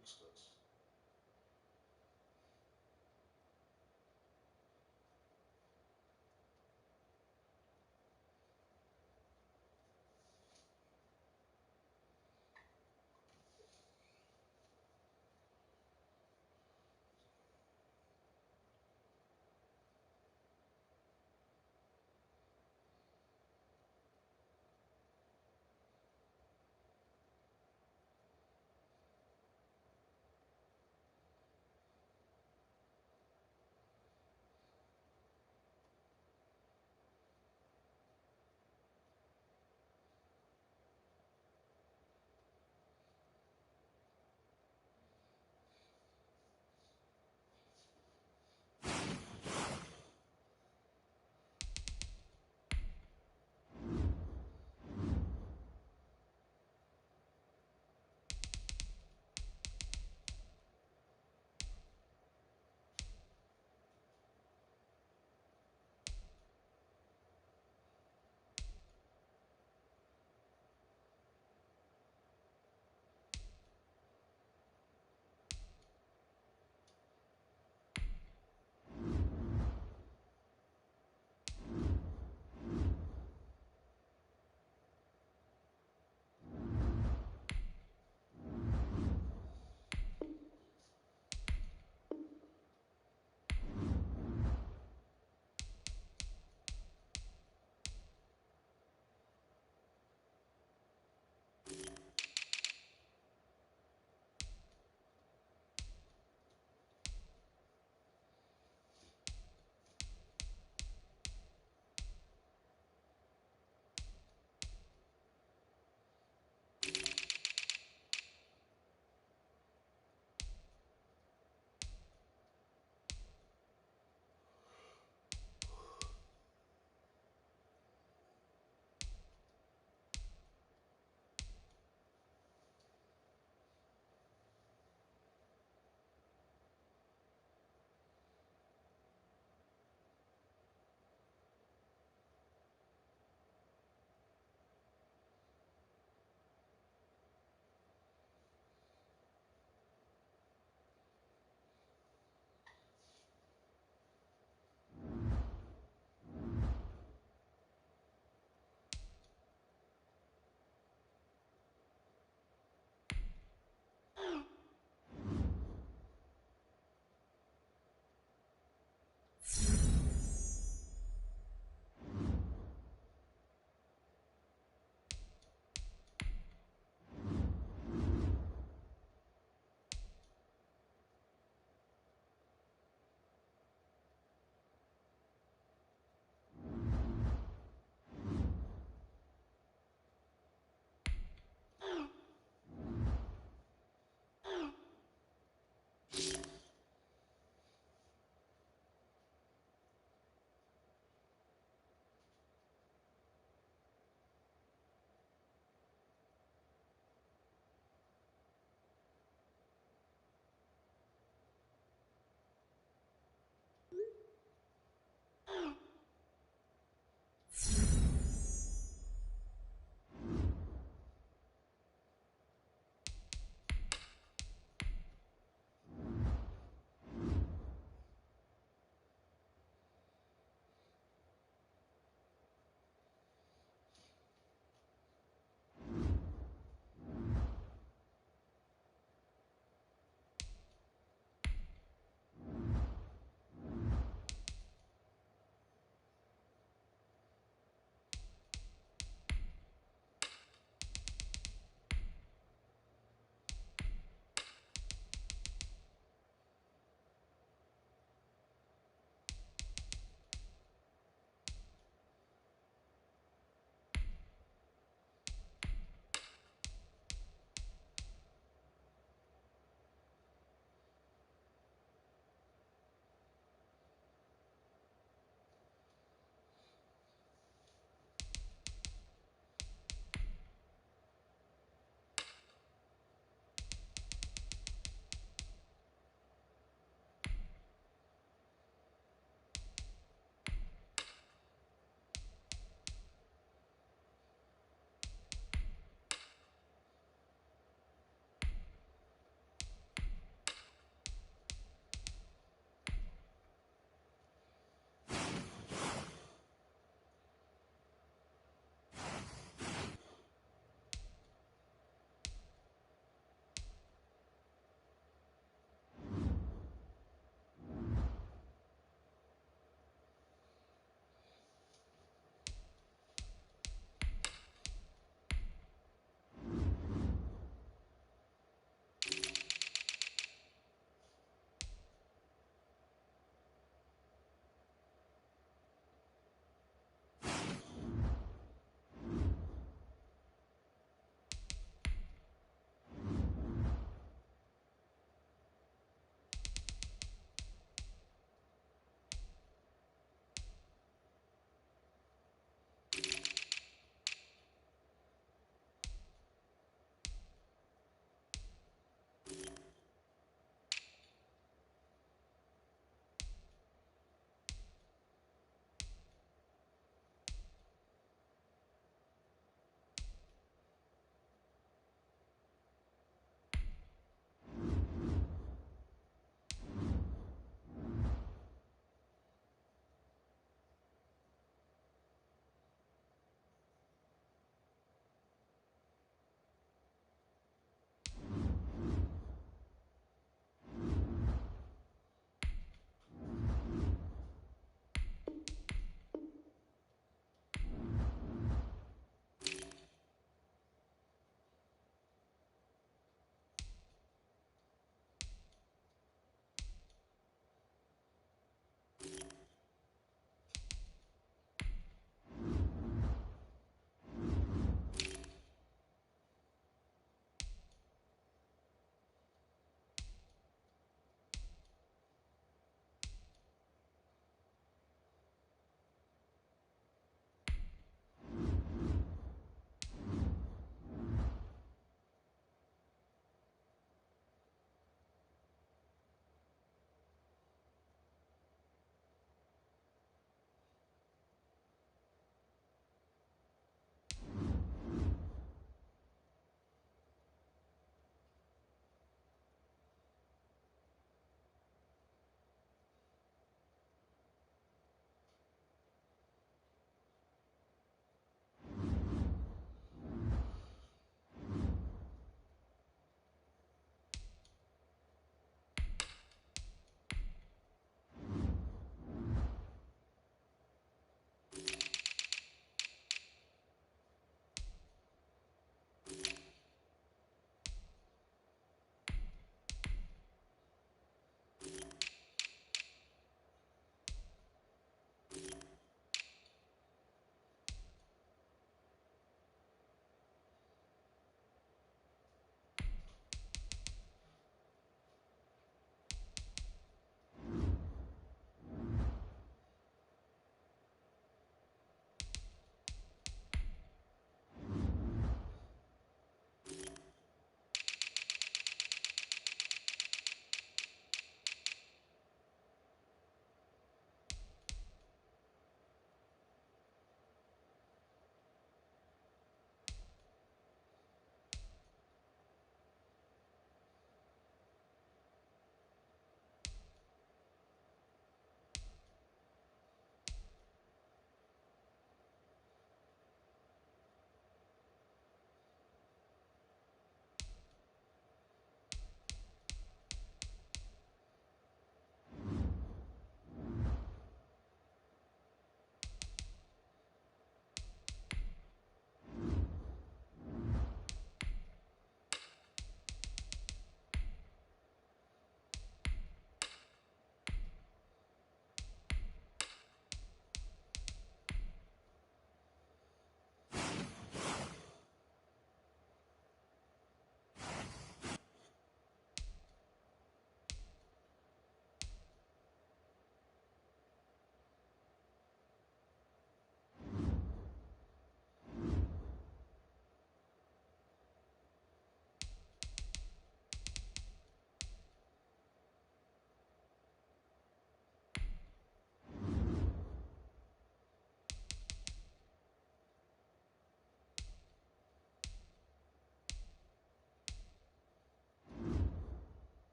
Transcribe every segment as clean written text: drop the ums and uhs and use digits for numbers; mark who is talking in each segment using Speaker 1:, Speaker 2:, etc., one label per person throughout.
Speaker 1: experts.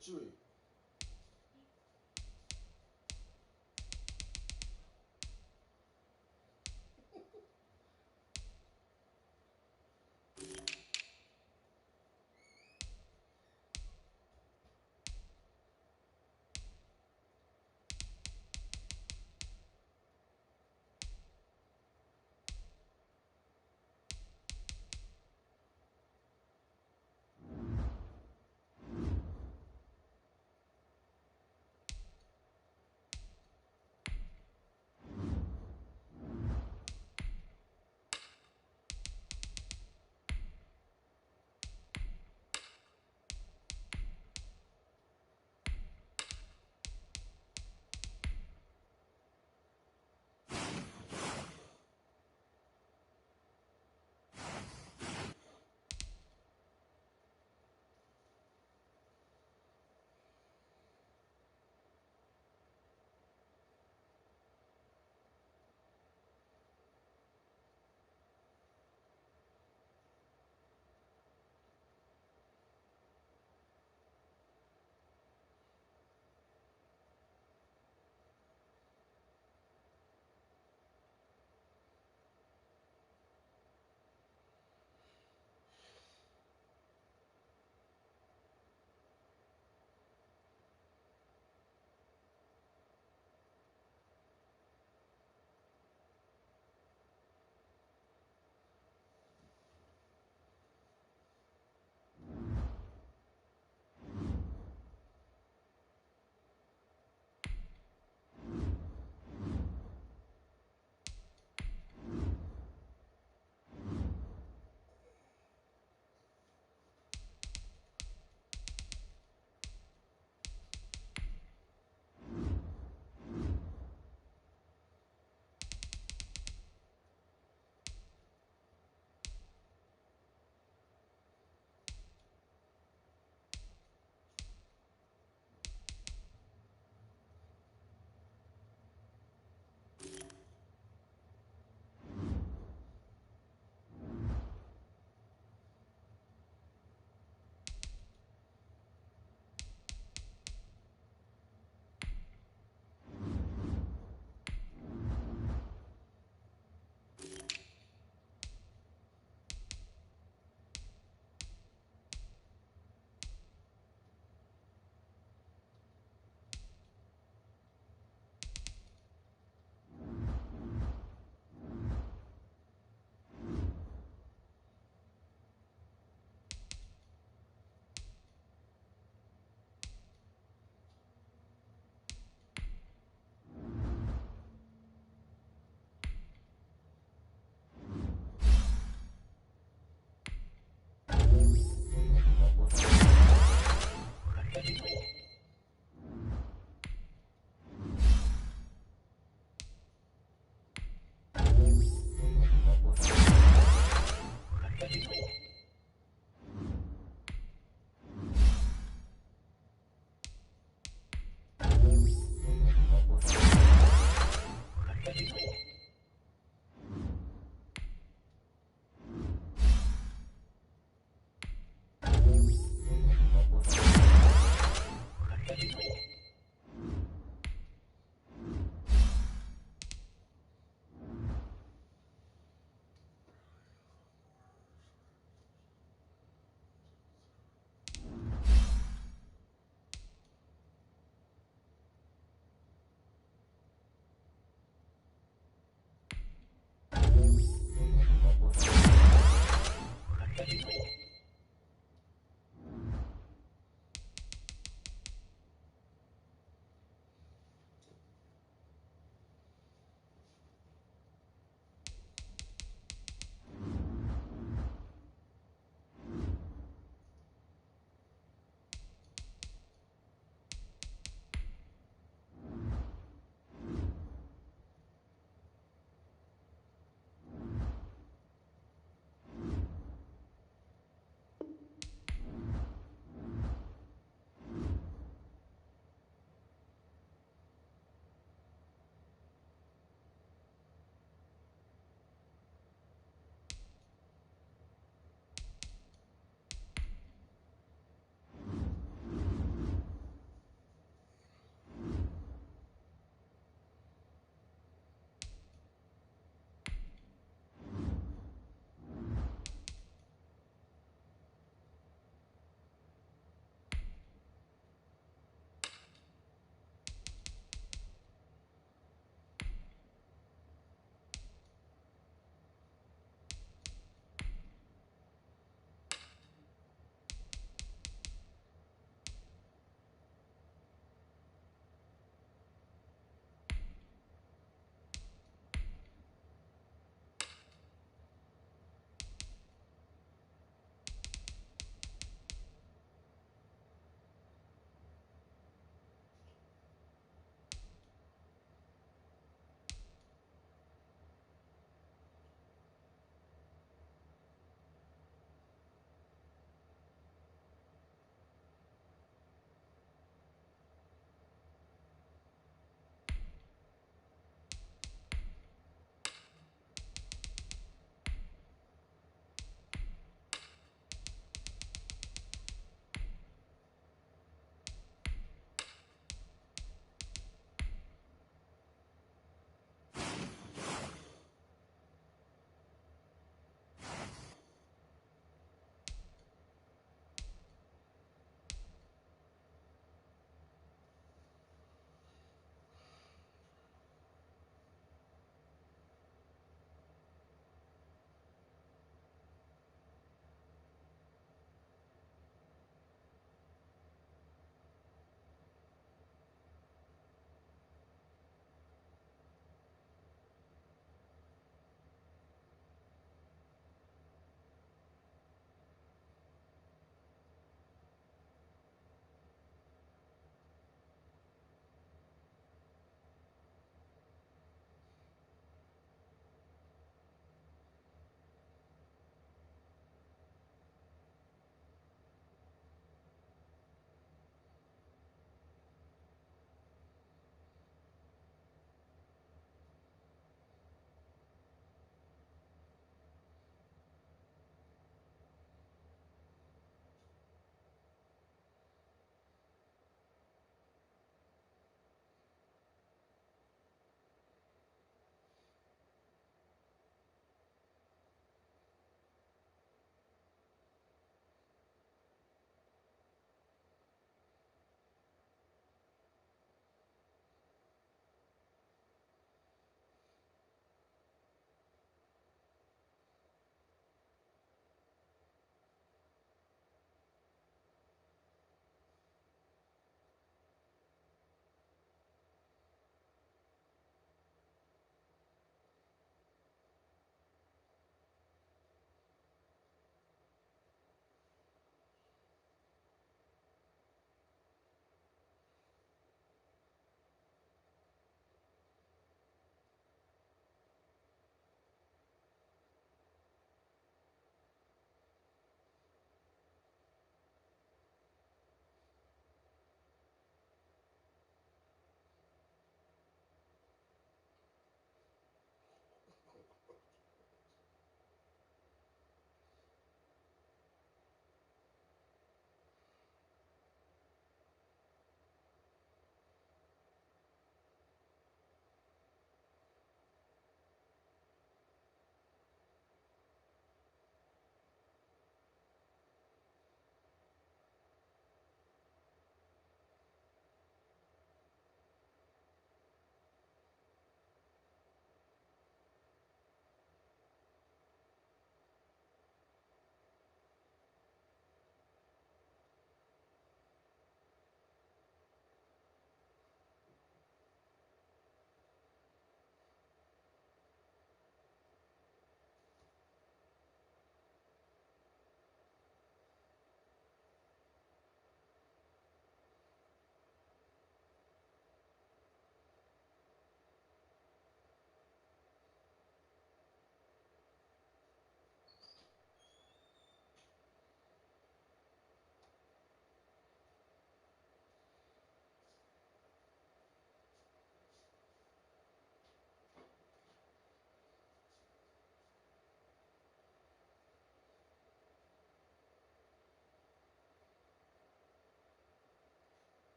Speaker 1: tree.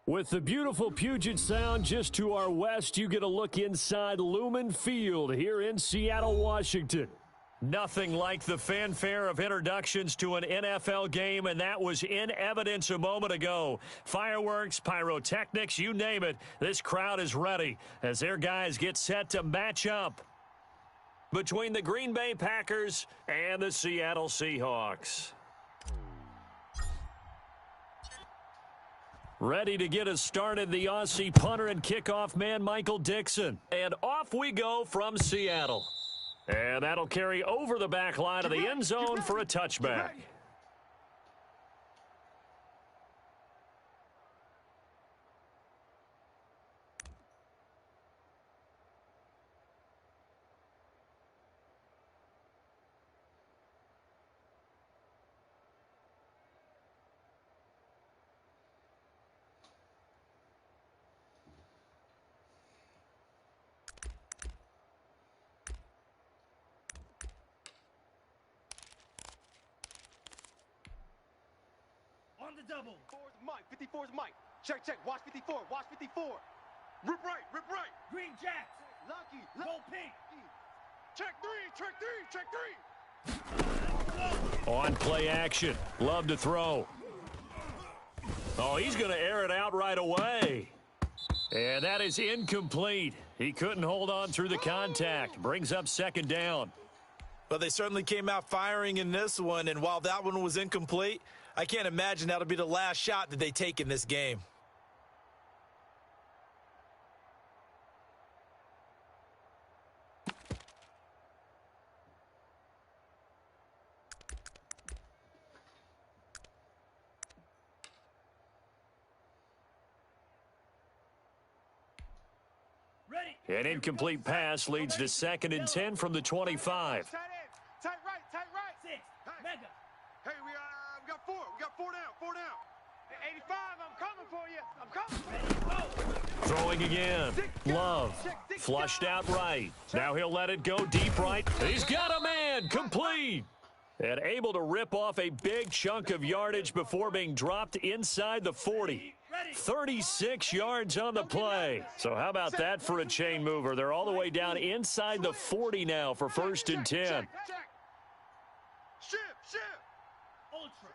Speaker 1: With the beautiful Puget Sound just to our west, you get a look inside Lumen Field here in Seattle, Washington. Nothing like the fanfare of introductions to an NFL game, and that was in evidence a moment ago. Fireworks, pyrotechnics, you name it, this crowd is ready as their guys get set to match up between the Green Bay Packers and the Seattle Seahawks. Ready to get us started, the Aussie punter and kickoff man, Michael Dixon. And off we go from Seattle. And that'll carry over the back line of the end zone for a touchback.
Speaker 2: On the double. 54's Mike. 54's Mike. Check, check. Watch 54. Watch 54. Rip right. Rip right. Green Jacks. Lucky. Go pink. Check three. Check three.
Speaker 1: On play action. Love to throw. Oh, he's going to air it out right away. And that is incomplete. He couldn't hold on through the contact. Brings up second down.
Speaker 3: Well, they certainly came out firing in this one, and while that one was incomplete, I can't imagine that'll be the last shot that they take in this game.
Speaker 1: An incomplete pass leads to 2nd and 10 from the 25.
Speaker 2: Tight right. Tight right. 6. Mega. Hey, we got 4. We got 4 down. 4 down. 85, I'm coming for you. I'm coming.
Speaker 1: Throwing again. Love. Flushed out right. Now he'll let it go deep right. He's got a man. Complete. And able to rip off a big chunk of yardage before being dropped inside the 40. 36 yards on the play. So how about that for a chain mover? They're all the way down inside the 40 now for 1st and 10.
Speaker 2: Ship. Ultra.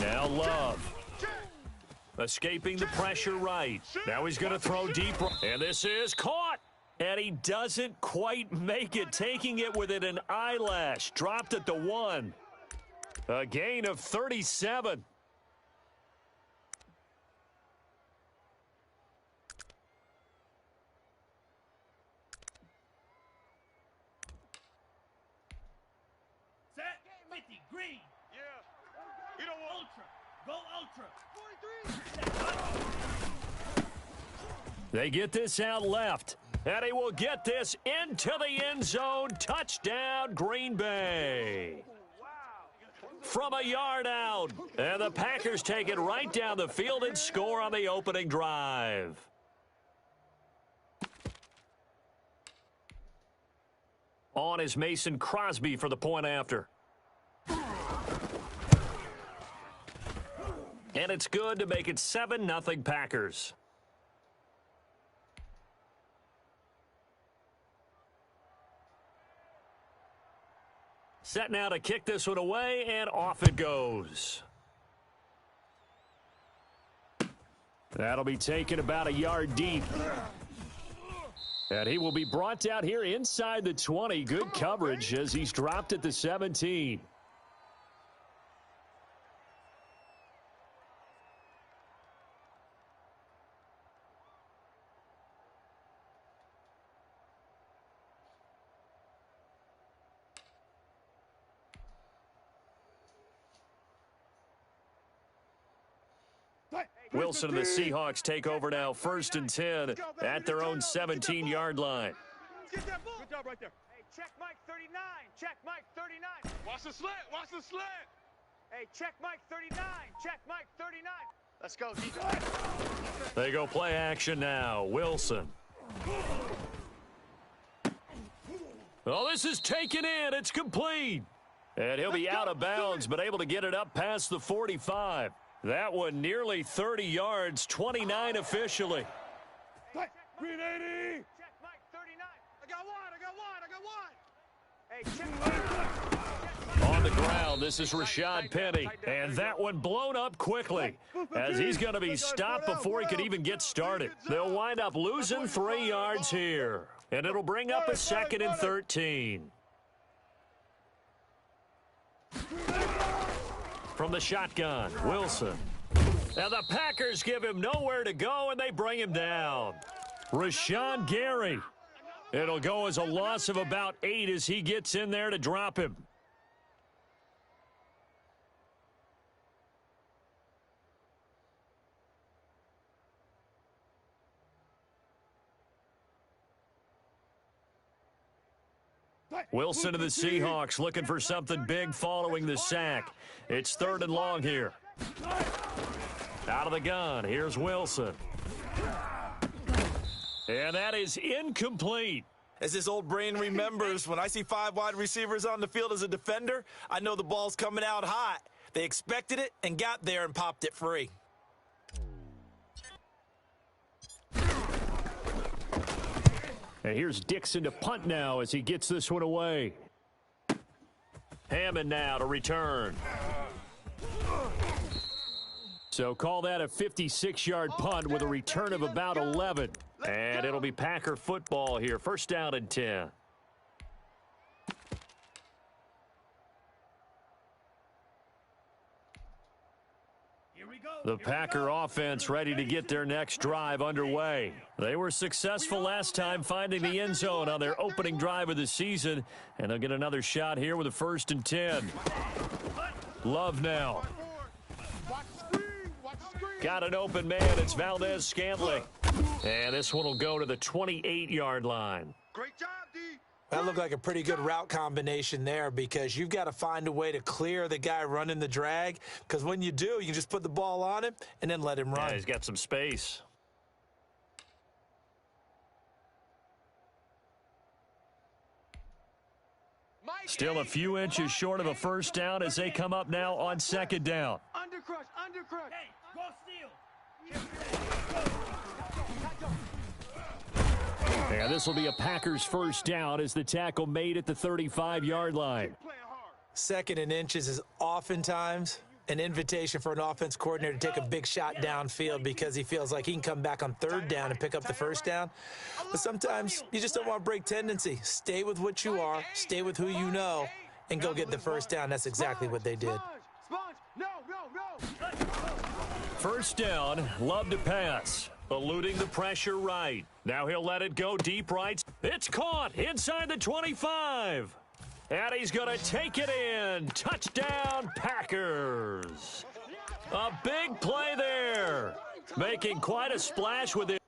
Speaker 1: Now Love. Escaping the pressure right. Now he's going to throw deep. And this is caught. And he doesn't quite make it. Taking it within an eyelash. Dropped at the 1. A gain of 37.
Speaker 2: Set. 50. Green. Yeah. You know what? Ultra. Go Ultra. 43.
Speaker 1: They get this out left. And he will get this into the end zone. Touchdown, Green Bay. From a yard out. And the Packers take it right down the field and score on the opening drive. On is Mason Crosby for the point after. And it's good to make it 7-0 Packers. Set now to kick this one away, and off it goes. That'll be taken about a yard deep. And he will be brought down here inside the 20. Good coverage as he's dropped at the 17. Wilson and the Seahawks take over now, 1st and 10 at their own 17-yard line.
Speaker 2: Good job right there. Hey, check Mike 39. Check Mike 39. Watch the slant. Watch the slant. Hey, check Mike 39. Check Mike 39. Let's go, DJ.
Speaker 1: They go play action now. Wilson. Oh, this is taken in. It's complete. And he'll be out of bounds, but able to get it up past the 45. That one nearly 30 yards, 29 officially.
Speaker 2: Green 80. Check, Mike, 39. I got one. Hey, check.
Speaker 1: On the ground, this is Rashad Penny. And that one blown up quickly as he's going to be stopped before he could even get started. They'll wind up losing 3 yards here. And it'll bring up a 2nd and 13. From the shotgun, Wilson. Now the Packers give him nowhere to go, and they bring him down. Rashawn Gary. It'll go as a loss of about 8 as he gets in there to drop him. Wilson to the Seahawks looking for something big following the sack. It's 3rd and long here. Out of the gun, here's Wilson. And that is incomplete.
Speaker 3: As his old brain remembers, when I see 5 wide receivers on the field as a defender, I know the ball's coming out hot. They expected it and got there and popped it free.
Speaker 1: And here's Dixon to punt now as he gets this one away. Hammond now to return. So call that a 56-yard punt with a return of about 11. And it'll be Packer football here. 1st down and 10. The Packer offense ready to get their next drive underway. They were successful last time finding the end zone on their opening drive of the season, and they'll get another shot here with a 1st and 10. Love now. Got an open man. It's Valdez-Scantling. And this one will go to the 28-yard line.
Speaker 2: Great job, D.
Speaker 3: That looked like a pretty good route combination there because you've got to find a way to clear the guy running the drag, because when you do, you can just put the ball on him and then let him run.
Speaker 1: Yeah, he's got some space. Still a few inches short of a 1st down as they come up now on 2nd down.
Speaker 2: Undercrush. Hey, go steal.
Speaker 1: And this will be a Packers 1st down as the tackle made at the 35-yard line.
Speaker 3: 2nd and inches is oftentimes an invitation for an offense coordinator to take a big shot downfield because he feels like he can come back on 3rd down and pick up the 1st down. But sometimes you just don't want to break tendency. Stay with what you are, stay with who you know, and go get the 1st down. That's exactly what they did.
Speaker 2: No.
Speaker 1: 1st down, Love to pass. Eluding the pressure right. Now he'll let it go deep right. It's caught inside the 25. And he's going to take it in. Touchdown, Packers. A big play there. Making quite a splash with it.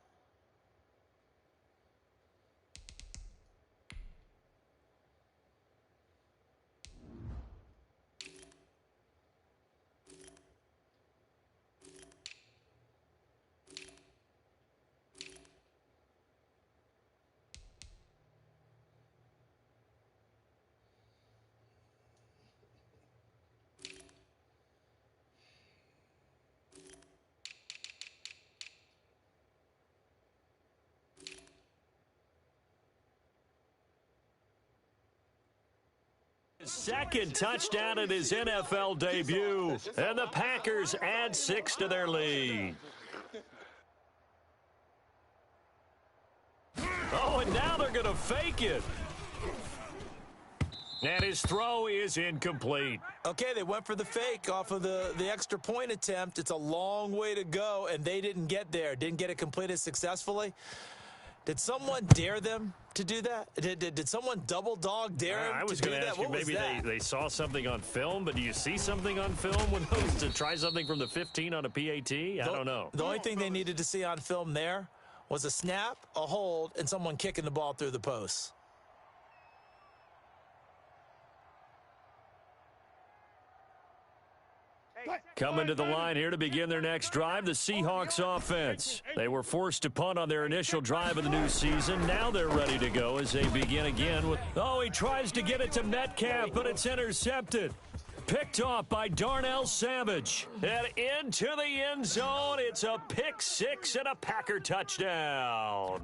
Speaker 1: Second touchdown in his NFL debut. And the Packers add 6 to their lead. Oh, and now they're going to fake it. And his throw is incomplete.
Speaker 3: Okay, they went for the fake off of the extra point attempt. It's a long way to go, and they didn't get there. Didn't get it completed successfully. Did someone dare them to do that? Did someone double dog dare him
Speaker 1: I was
Speaker 3: to do
Speaker 1: going to
Speaker 3: that?
Speaker 1: ask you, maybe they saw something on film, but do you see something on film when those to try something from the 15 on a PAT? I don't know.
Speaker 3: The only thing they needed to see on film there was a snap, a hold, and someone kicking the ball through the posts.
Speaker 1: Coming to the line here to begin their next drive, the Seahawks offense. They were forced to punt on their initial drive of the new season. Now they're ready to go as they begin again with, he tries to get it to Metcalf, but it's intercepted. Picked off by Darnell Savage. And into the end zone, it's a pick six and a Packer touchdown.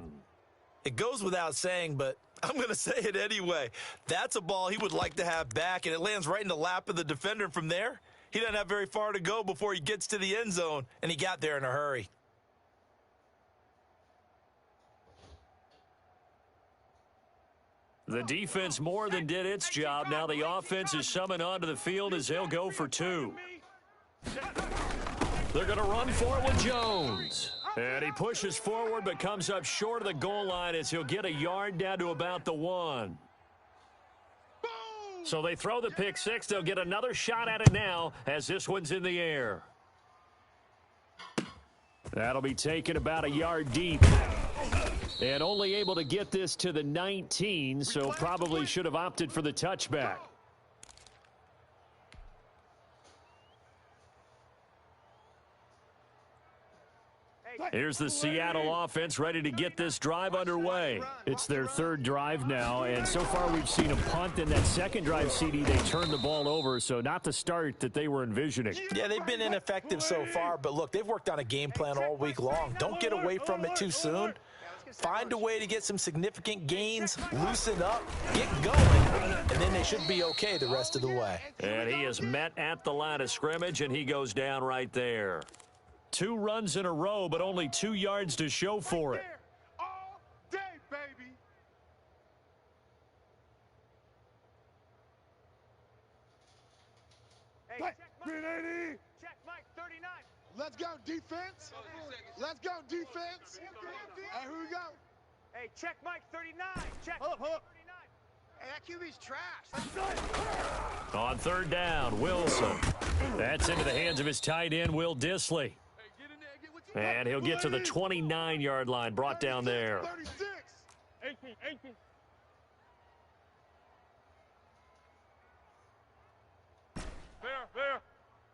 Speaker 3: It goes without saying, but I'm going to say it anyway. That's a ball he would like to have back, and it lands right in the lap of the defender. From there, he doesn't have very far to go before he gets to the end zone, and he got there in a hurry.
Speaker 1: The defense more than did its job. Now the offense is summoned onto the field as they'll go for two. They're going to run for it with Jones. And he pushes forward but comes up short of the goal line as he'll get a yard down to about the 1. So they throw the pick six. They'll get another shot at it now as this one's in the air. That'll be taken about a yard deep. And only able to get this to the 19, so probably should have opted for the touchback. Here's the Seattle offense ready to get this drive underway. It's their third drive now, and so far we've seen a punt. In that second drive, CD, they turned the ball over, so not the start that they were envisioning.
Speaker 3: Yeah, they've been ineffective so far, but look, they've worked on a game plan all week long. Don't get away from it too soon. Find a way to get some significant gains, loosen up, get going, and then they should be okay the rest of the way.
Speaker 1: And he is met at the line of scrimmage, and he goes down right there. 2 runs in a row, but only 2 yards to show for it.
Speaker 2: All day, baby. Hey, check Mike 39. Let's go, defense. Let's go, defense. Hey, who we go? Hey, check Mike 39. Check. Hold up. Hey, that QB's trash.
Speaker 1: On third down, Wilson. That's into the hands of his tight end, Will Dissly. And he'll get to the 29-yard line, brought down there.
Speaker 2: 36. 18. Fair.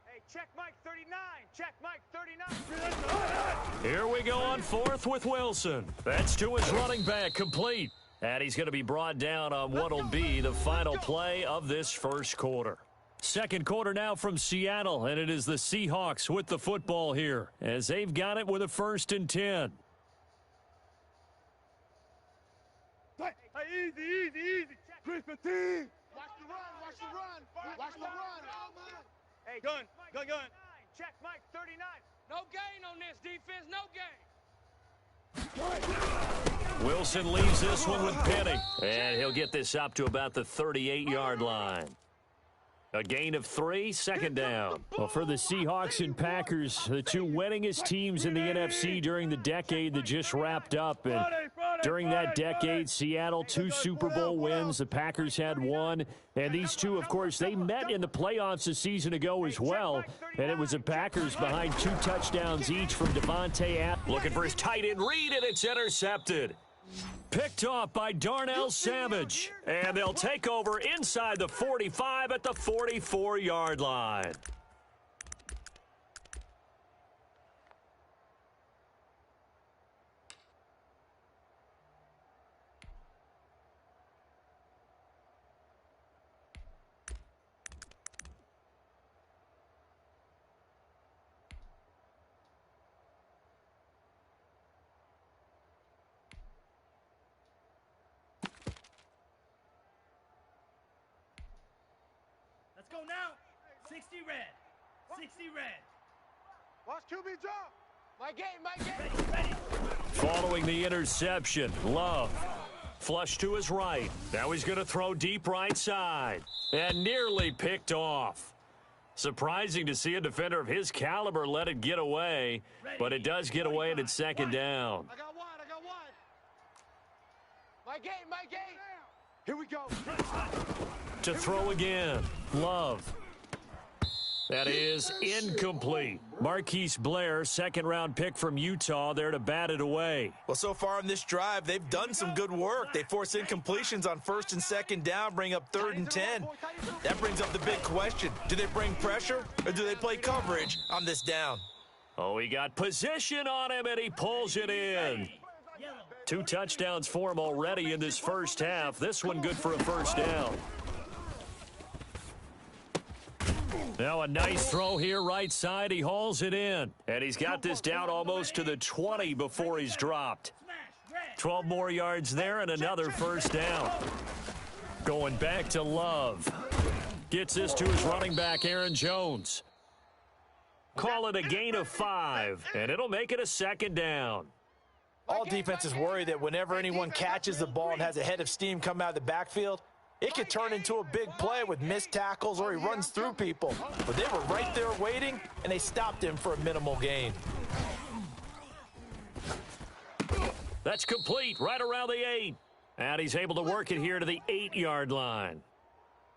Speaker 2: Hey, check Mike 39. Check Mike 39.
Speaker 1: Here we go on fourth with Wilson. That's to his running back, complete. And he's going to be brought down on what will be the final play of this first quarter. Second quarter now from Seattle, and it is the Seahawks with the football here as they've got it with a 1st and 10.
Speaker 2: Hey, easy. Chris Petit. Watch the run. Hey, gun. Check Mike 39. No gain on this defense, no gain.
Speaker 1: Wilson leaves this one with Penny, and he'll get this up to about the 38-yard line. A gain of 3, second down. Well, for the Seahawks and Packers, the 2 winningest teams in the NFC during the decade that just wrapped up. And during that decade, Seattle, 2 Super Bowl wins. The Packers had 1. And these 2, of course, they met in the playoffs a season ago as well. And it was the Packers behind 2 touchdowns each from Devontae Adams. Looking for his tight end read, and it's intercepted. Picked off by Darnell Savage. And they'll take over inside the 45 at the 44-yard line.
Speaker 4: Let's go now. 60 red. 60 red.
Speaker 2: Watch QB drop. My game.
Speaker 4: Ready.
Speaker 1: Following the interception, Love. Flush to his right. Now he's going to throw deep right side. And nearly picked off. Surprising to see a defender of his caliber let it get away. But it does get away and it's second down.
Speaker 2: I got wide. My game. Here we go.
Speaker 1: To throw again, Love. That is incomplete. Marquise Blair, second-round pick from Utah, there to bat it away.
Speaker 3: Well, so far on this drive, they've done some good work. They force incompletions on first and second down, bring up 3rd and 10. That brings up the big question. Do they bring pressure, or do they play coverage on this down?
Speaker 1: Oh, he got position on him, and he pulls it in. 2 touchdowns for him already in this first half. This one good for a first down. Now a nice throw here right side. He hauls it in. And he's got this down almost to the 20 before he's dropped. 12 more yards there and another first down. Going back to Love. Gets this to his running back, Aaron Jones. Call it a gain of 5, and it'll make it a second down.
Speaker 3: All defenses worry that whenever anyone catches the ball and has a head of steam come out of the backfield, it could turn into a big play with missed tackles or he runs through people. But they were right there waiting, and they stopped him for a minimal gain.
Speaker 1: That's complete right around the 8. And he's able to work it here to the 8-yard line.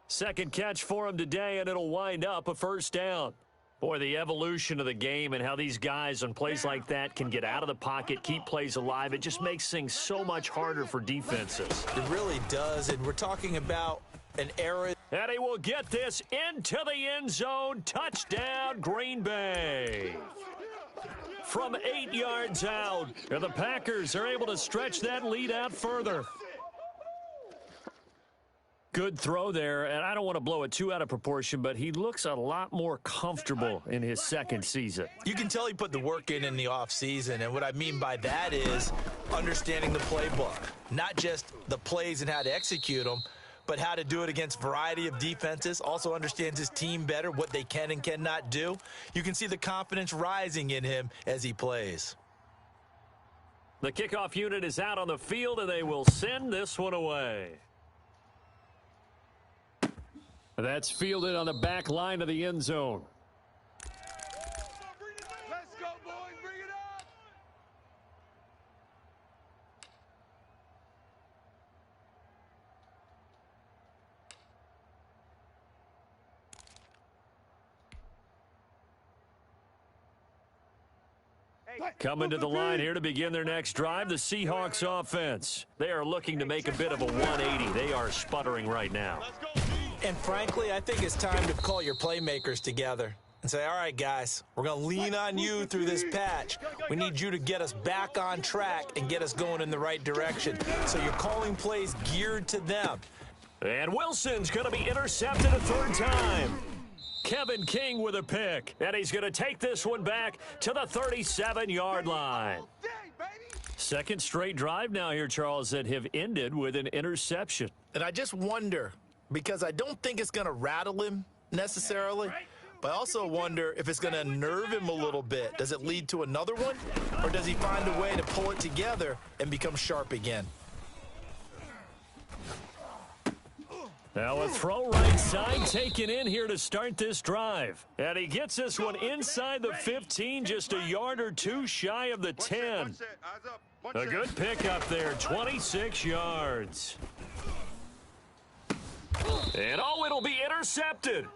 Speaker 1: Second catch for him today, and it'll wind up a first down. Boy, the evolution of the game and how these guys on plays like that can get out of the pocket, keep plays alive, it just makes things so much harder for defenses.
Speaker 3: It really does, and we're talking about an era.
Speaker 1: And he will get this into the end zone. Touchdown, Green Bay. From 8 yards out, and the Packers are able to stretch that lead out further. Good throw there, and I don't want to blow it too out of proportion, but he looks a lot more comfortable in his second season.
Speaker 3: You can tell he put the work in the offseason, and what I mean by that is understanding the playbook. Not just the plays and how to execute them, but how to do it against a variety of defenses. Also understands his team better, what they can and cannot do. You can see the confidence rising in him as he plays.
Speaker 1: The kickoff unit is out on the field, and they will send this one away. That's fielded on the back line of the end zone.
Speaker 2: Let's go, boys. Bring it up.
Speaker 1: Coming to the line here to begin their next drive, the Seahawks offense. They are looking to make a bit of a 180. They are sputtering right now.
Speaker 3: And frankly, I think it's time to call your playmakers together and say, all right, guys, we're going to lean on you through this patch. We need you to get us back on track and get us going in the right direction. So you're calling plays geared to them.
Speaker 1: And Wilson's going to be intercepted a third time. Kevin King with a pick. And he's going to take this one back to the 37-yard line. Second straight drive now here, Charles, that have ended with an interception.
Speaker 3: And I just wonder, because I don't think it's going to rattle him necessarily, but I also wonder if it's going to unnerve him a little bit. Does it lead to another one, or does he find a way to pull it together and become sharp again?
Speaker 1: Now a throw right side taken in here to start this drive. And he gets this one inside the 15, just a yard or two shy of the 10. A good pickup there, 26 yards. And it'll be intercepted.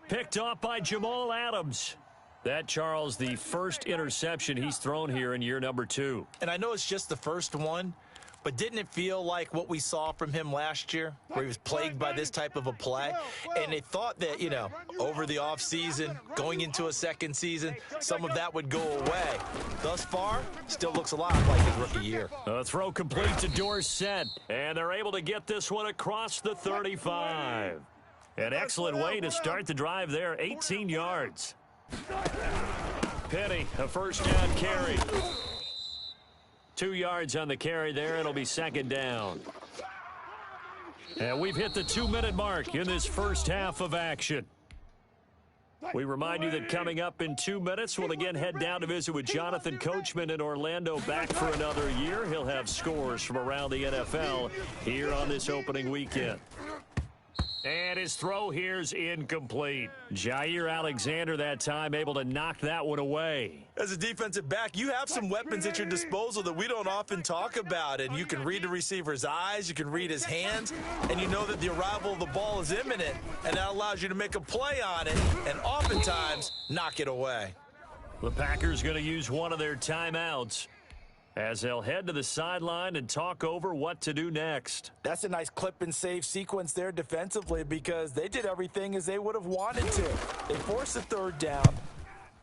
Speaker 1: Picked off by Jamal Adams. That, Charles, the first interception he's thrown here in year number 2.
Speaker 3: And I know it's just the first one, but didn't it feel like what we saw from him last year, where he was plagued by this type of a play? And they thought that, over the offseason, going into a second season, some of that would go away. Thus far, still looks a lot like his rookie year.
Speaker 1: A throw complete to Dorsett, and they're able to get this one across the 35. An excellent way to start the drive there, 18 yards. Penny, a first down carry. 2 yards on the carry there. It'll be second down. And we've hit the 2-minute mark in this first half of action. We remind you that coming up in 2 minutes, we'll again head down to visit with Jonathan Coachman in Orlando, back for another year. He'll have scores from around the NFL here on this opening weekend. And his throw here's incomplete. Jair Alexander that time able to knock that one away.
Speaker 3: As a defensive back, you have some weapons at your disposal that we don't often talk about. And you can read the receiver's eyes, you can read his hands, and you know that the arrival of the ball is imminent. And that allows you to make a play on it and oftentimes knock it away.
Speaker 1: The Packers going to use one of their timeouts as they'll head to the sideline and talk over what to do next.
Speaker 3: That's a nice clip and save sequence there defensively because they did everything as they would have wanted to. They forced the third down,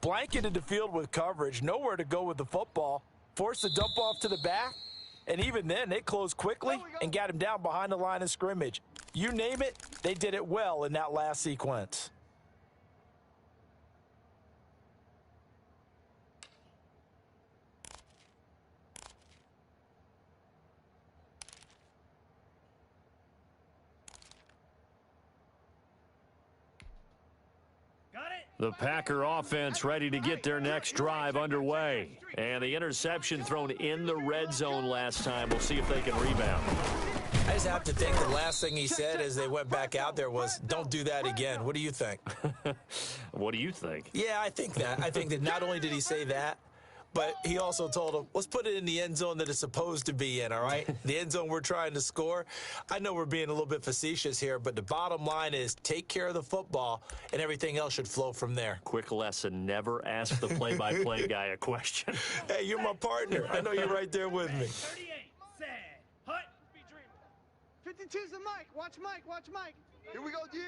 Speaker 3: blanketed the field with coverage, nowhere to go with the football, forced the dump off to the back, and even then they closed quickly and got him down behind the line of scrimmage. You name it, they did it well in that last sequence.
Speaker 1: The Packer offense ready to get their next drive underway. And the interception thrown in the red zone last time. We'll see if they can rebound.
Speaker 3: I just have to think the last thing he said as they went back out there was, don't do that again. What do you think?
Speaker 1: What do you think?
Speaker 3: Yeah, I think that. I think that not only did he say that, but he also told him, let's put it in the end zone that it's supposed to be in, all right? The end zone we're trying to score. I know we're being a little bit facetious here, but the bottom line is take care of the football, and everything else should flow from there.
Speaker 1: Quick lesson, never ask the play-by-play guy a question.
Speaker 3: Hey, you're my partner. I know you're right there with me.
Speaker 4: 38, set, hut.
Speaker 2: 52's the Mike. Watch Mike. Watch Mike. Here we go, D.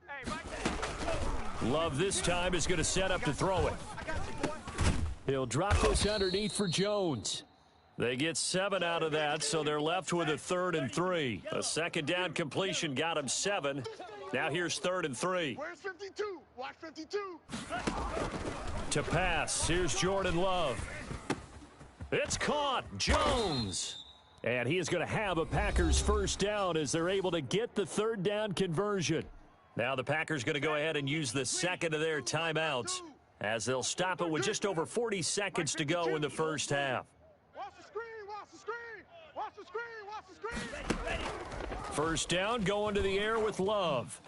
Speaker 2: Hey, Mike.
Speaker 1: Love this time is going to set up to throw it.
Speaker 2: I got you, boy.
Speaker 1: He'll drop this underneath for Jones. They get 7 out of that, so they're left with a 3rd and 3. A second down completion got him 7. Now here's 3rd and 3.
Speaker 2: Where's 52? Watch 52.
Speaker 1: To pass, here's Jordan Love. It's caught, Jones. And he is going to have a Packers first down as they're able to get the 3rd down conversion. Now the Packers going to go ahead and use the second of their timeouts as they'll stop it with just over 40 seconds to go in the first half.
Speaker 2: Watch the screen. Watch the screen. Watch the screen. Watch the screen.
Speaker 1: First down going to the air with Love.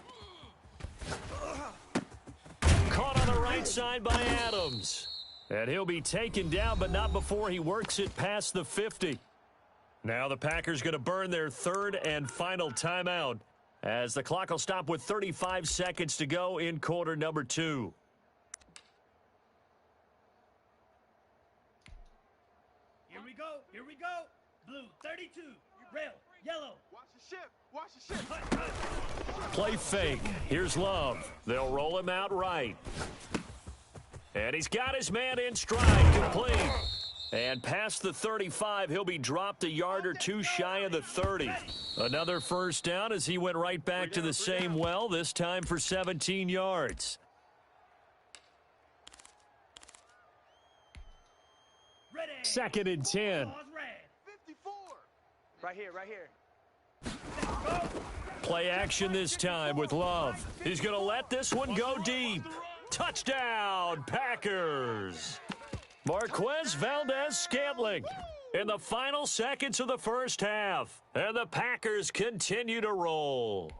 Speaker 1: Caught on the right side by Adams. And he'll be taken down, but not before he works it past the 50. Now the Packers going to burn their 3rd and final timeout as the clock will stop with 35 seconds to go in quarter number 2.
Speaker 4: Here we go. Blue, 32. Red, yellow.
Speaker 2: Watch the ship. Watch the ship.
Speaker 1: Play fake. Here's Love. They'll roll him out right. And he's got his man in stride. Complete. And past the 35, he'll be dropped a yard or two shy of the 30. Another first down as he went right back to the same well, this time for 17 yards.
Speaker 4: Ready.
Speaker 1: 2nd and 10.
Speaker 2: 54. Right here.
Speaker 1: Play action this time with Love. He's going to let this one go deep. Touchdown, Packers. Marquez Valdez-Scantling in the final seconds of the first half. And the Packers continue to roll.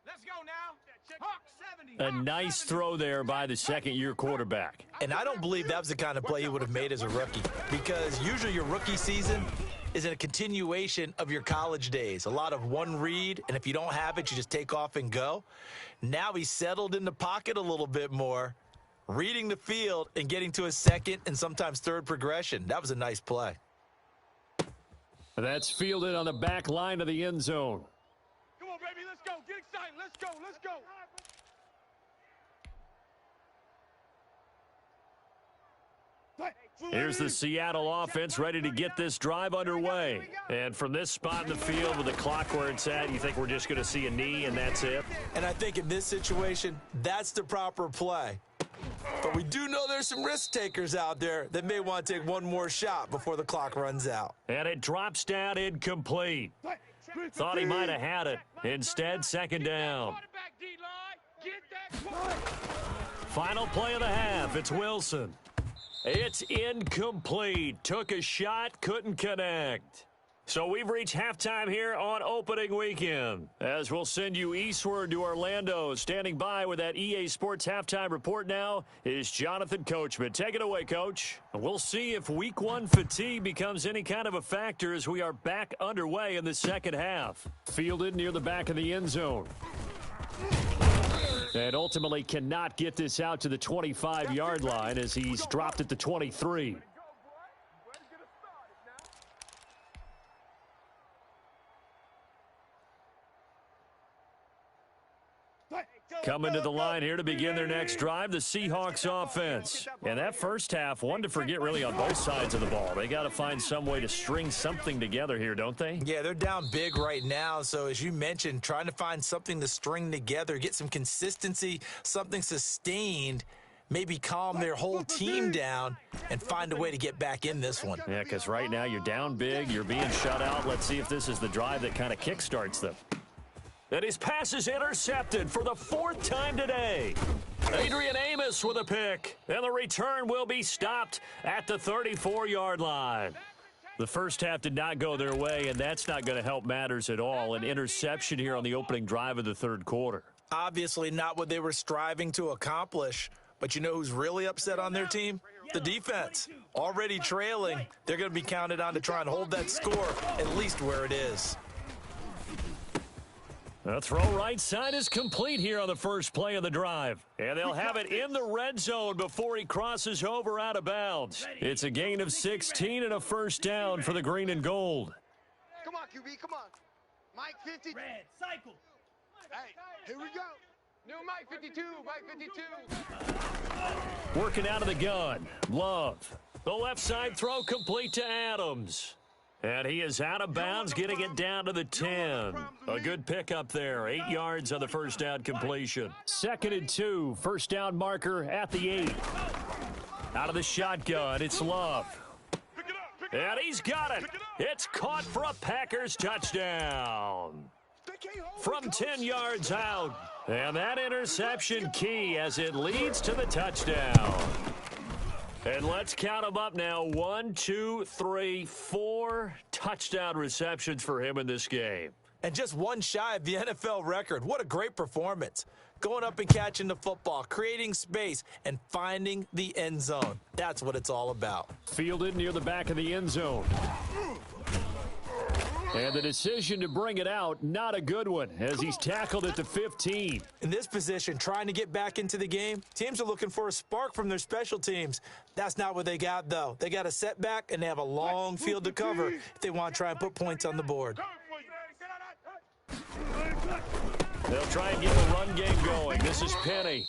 Speaker 2: Let's go now. Hawk 70.
Speaker 1: A nice throw there by the second-year quarterback.
Speaker 3: And I don't believe that was the kind of play he would have made as a rookie because usually your rookie season is a continuation of your college days. A lot of one read, and if you don't have it, you just take off and go. Now he's settled in the pocket a little bit more, reading the field and getting to a second and sometimes third progression. That was a nice play.
Speaker 1: That's fielded on the back line of the end zone.
Speaker 2: Come on, baby. Let's go. Get excited. Let's go. Let's go.
Speaker 1: Here's the Seattle offense ready to get this drive underway. And from this spot in the field with the clock where it's at, you think we're just going to see a knee and that's it?
Speaker 3: And I think in this situation, that's the proper play. But we do know there's some risk takers out there that may want to take one more shot before the clock runs out.
Speaker 1: And it drops down incomplete. Thought he might have had it. Instead, 2nd down. Final play of the half. It's Wilson. It's incomplete. Took a shot, couldn't connect. So we've reached halftime here on opening weekend, as we'll send you eastward to Orlando. Standing by with that EA Sports halftime report now is Jonathan Coachman. Take it away, Coach. We'll see if week one fatigue becomes any kind of a factor as we are back underway in the second half. Fielded near the back of the end zone. And ultimately cannot get this out to the 25-yard line as he's dropped at the 23. Coming to the line here to begin their next drive, the Seahawks offense. And that first half, one to forget really on both sides of the ball. They got to find some way to string something together here, don't they?
Speaker 3: Yeah, they're down big right now. So as you mentioned, trying to find something to string together, get some consistency, something sustained, maybe calm their whole team down and find a way to get back in this one.
Speaker 1: Yeah, because right now you're down big, you're being shut out. Let's see if this is the drive that kind of kickstarts them. And his pass is intercepted for the fourth time today. Adrian Amos with a pick. And the return will be stopped at the 34-yard line. The first half did not go their way, and that's not going to help matters at all. An interception here on the opening drive of the third quarter.
Speaker 3: Obviously not what they were striving to accomplish. But you know who's really upset on their team? The defense. Already trailing. They're going to be counted on to try and hold that score at least where it is.
Speaker 1: The throw right side is complete here on the first play of the drive. And they'll have it in the red zone before he crosses over out of bounds. It's a gain of 16 and a first down for the green and gold.
Speaker 2: Come on, QB, come on. Mike 50.
Speaker 4: Red, cycle.
Speaker 2: Hey, here we go. New Mike 52, Mike 52.
Speaker 1: Working out of the gun. Love. The left side throw complete to Adams. And he is out of bounds, getting it down to the 10. A good pickup there. 8 yards on the first down completion. 2nd and 2. First down marker at the 8. Out of the shotgun, it's Love. And he's got it. It's caught for a Packers touchdown. From 10 yards out. And that interception key as it leads to the touchdown. And let's count them up now. 1, 2, 3, 4 touchdown receptions for him in this game.
Speaker 3: And just one shy of the NFL record. What a great performance. Going up and catching the football, creating space, and finding the end zone. That's what it's all about.
Speaker 1: Fielded near the back of the end zone. And the decision to bring it out, not a good one, as he's tackled at the 15.
Speaker 3: In this position, trying to get back into the game, teams are looking for a spark from their special teams. That's not what they got, though. They got a setback, and they have a long field to cover if they want to try and put points on the board.
Speaker 1: They'll try and get the run game going. This is Penny.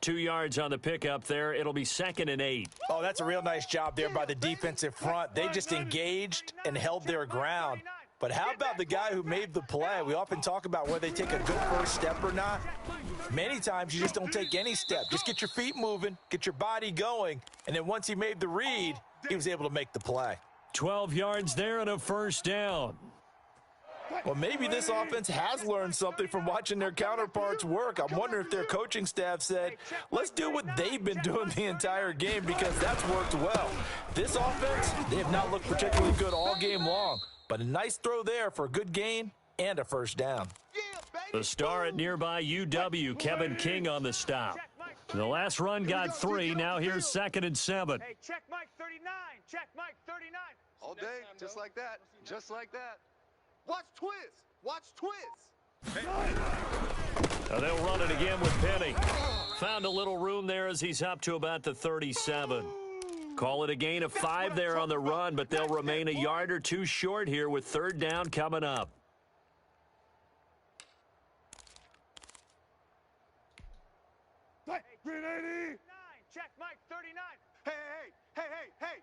Speaker 1: 2 yards on the pickup there. It'll be 2nd and 8.
Speaker 3: Oh, that's a real nice job there by the defensive front. They just engaged and held their ground. But how about the guy who made the play? We often talk about whether they take a good first step or not. Many times you just don't take any step. Just get your feet moving, get your body going, and then once he made the read, he was able to make the play.
Speaker 1: 12 yards there and a first down.
Speaker 3: Well, maybe this offense has learned something from watching their counterparts work. I'm wondering if their coaching staff said, let's do what they've been doing the entire game because that's worked well. This offense, they have not looked particularly good all game long, but a nice throw there for a good gain and a first down.
Speaker 1: The star at nearby UW, Kevin King on the stop. The last run got 3. Now here's 2nd and 7.
Speaker 2: Hey, check Mike 39. Check Mike 39. All day, just like that. Just like that. Watch twist. Watch twist.
Speaker 1: They'll run it again with Penny. Found a little room there as he's up to about the 37. Call it a gain of 5 there on the run, but they'll remain a yard or 2 short here with 3rd down coming up.
Speaker 2: Green 80. Check Mike 39. Hey, hey, hey, hey, hey.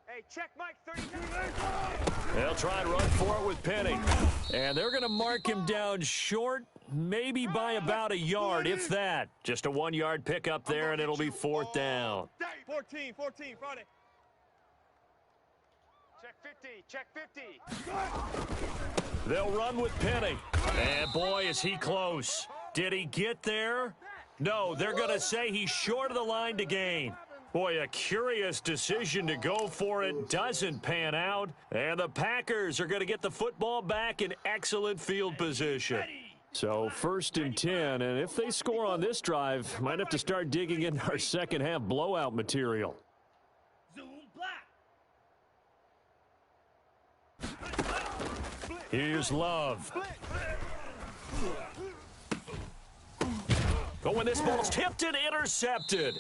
Speaker 2: Hey, check Mike 39.
Speaker 1: They'll try and run for it with Penny. And they're going to mark him down short, maybe by about a yard, if that. Just a 1-yard pickup there, and it'll be 4th down.
Speaker 2: 14, Friday. Check 50, check 50.
Speaker 1: They'll run with Penny. And boy, is he close. Did he get there? No, they're going to say he's short of the line to gain. Boy, a curious decision to go for it doesn't pan out. And the Packers are going to get the football back in excellent field position. So 1st and 10, and if they score on this drive, might have to start digging into our second half blowout material. Here's Love. But when this ball's tipped and intercepted.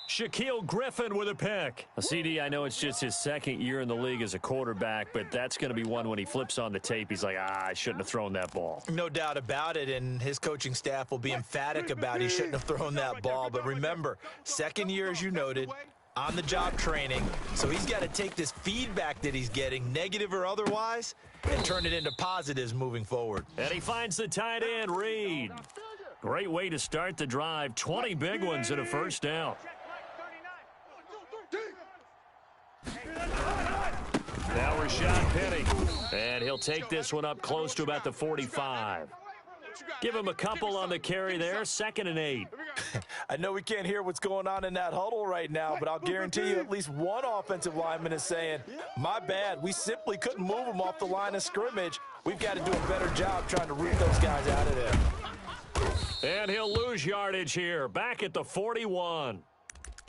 Speaker 1: Shaquille Griffin with a pick. CD, I know it's just his 2nd year in the league as a quarterback, but that's going to be one when he flips on the tape. He's like, I shouldn't have thrown that ball.
Speaker 3: No doubt about it, and his coaching staff will be emphatic about he shouldn't have thrown that ball. But remember, 2nd year, as you noted, on-the-job training. So he's got to take this feedback that he's getting, negative or otherwise, and turn it into positives moving forward.
Speaker 1: And he finds the tight end, Reed. Great way to start the drive. 20 big ones and a first down. Now Rashad Penny, and he'll take this one up close to about the 45. Give him a couple on the carry there, 2nd and 8.
Speaker 3: I know we can't hear what's going on in that huddle right now, but I'll guarantee you at least one offensive lineman is saying, my bad, we simply couldn't move them off the line of scrimmage. We've got to do a better job trying to root those guys out of there.
Speaker 1: And he'll lose yardage here, back at the 41.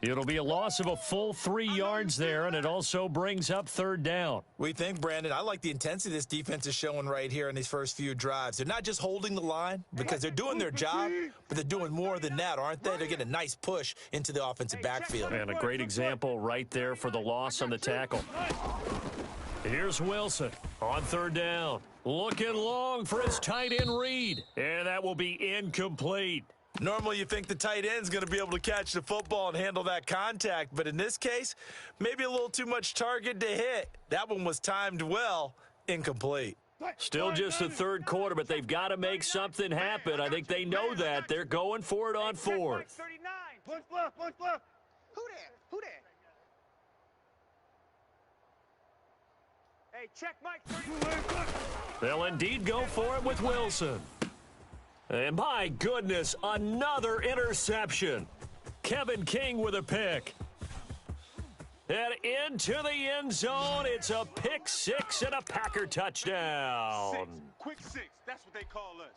Speaker 1: It'll be a loss of a full 3 yards there, and it also brings up 3rd down.
Speaker 3: What do you think, Brandon? I like the intensity this defense is showing right here in these first few drives. They're not just holding the line because they're doing their job, but they're doing more than that, aren't they? They're getting a nice push into the offensive backfield.
Speaker 1: And a great example right there for the loss on the tackle. Here's Wilson on 3rd down. Looking long for his tight end, Reed. And that will be incomplete.
Speaker 3: Normally you think the tight end's going to be able to catch the football and handle that contact, but in this case, maybe a little too much target to hit. That one was timed well, incomplete.
Speaker 1: Still just the 3rd quarter, but they've got to make something happen. I think they know that. They're going for it on 4th.
Speaker 2: Who there? Who there? Hey, check Mike.
Speaker 1: They'll indeed go for it with Wilson. And my goodness, another interception. Kevin King with a pick. And into the end zone, it's a pick 6 and a Packer touchdown.
Speaker 2: Quick 6, that's what they call us.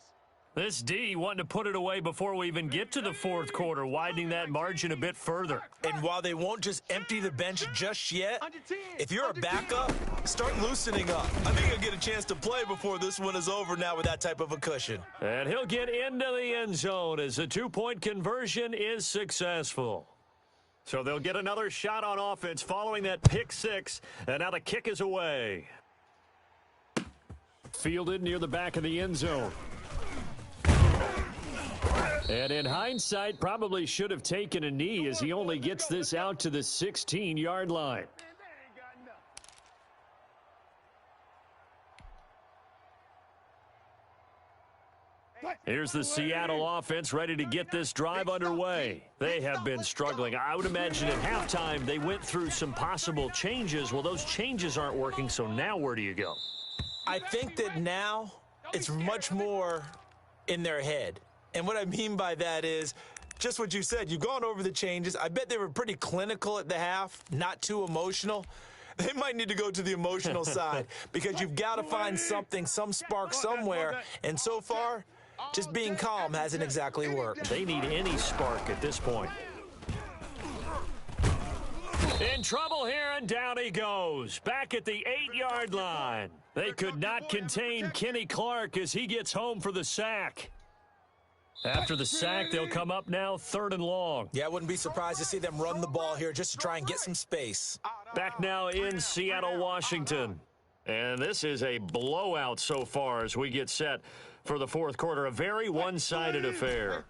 Speaker 1: This D wanting to put it away before we even get to the 4th quarter, widening that margin a bit further.
Speaker 3: And while they won't just empty the bench just yet, if you're a backup, start loosening up. I think you'll get a chance to play before this one is over now with that type of a cushion.
Speaker 1: And he'll get into the end zone as the 2-point conversion is successful. So they'll get another shot on offense following that pick 6, and now the kick is away. Fielded near the back of the end zone. And in hindsight, probably should have taken a knee as he only gets this out to the 16-yard line. Here's the Seattle offense ready to get this drive underway. They have been struggling. I would imagine at halftime they went through some possible changes. Well, those changes aren't working, so now where do you go?
Speaker 3: I think that now it's much more in their head. And what I mean by that is just what you said. You've gone over the changes. I bet they were pretty clinical at the half, not too emotional. They might need to go to the emotional side because you've got to find something, some spark somewhere. And so far, just being calm hasn't exactly worked.
Speaker 1: They need any spark at this point. In trouble here, and down he goes. Back at the 8-yard line. They could not contain Kenny Clark as he gets home for the sack. After the sack, they'll come up now 3rd and long.
Speaker 3: Yeah, I wouldn't be surprised to see them run the ball here just to try and get some space.
Speaker 1: Back now in Seattle, Washington. And this is a blowout so far as we get set for the 4th quarter. A very one-sided affair.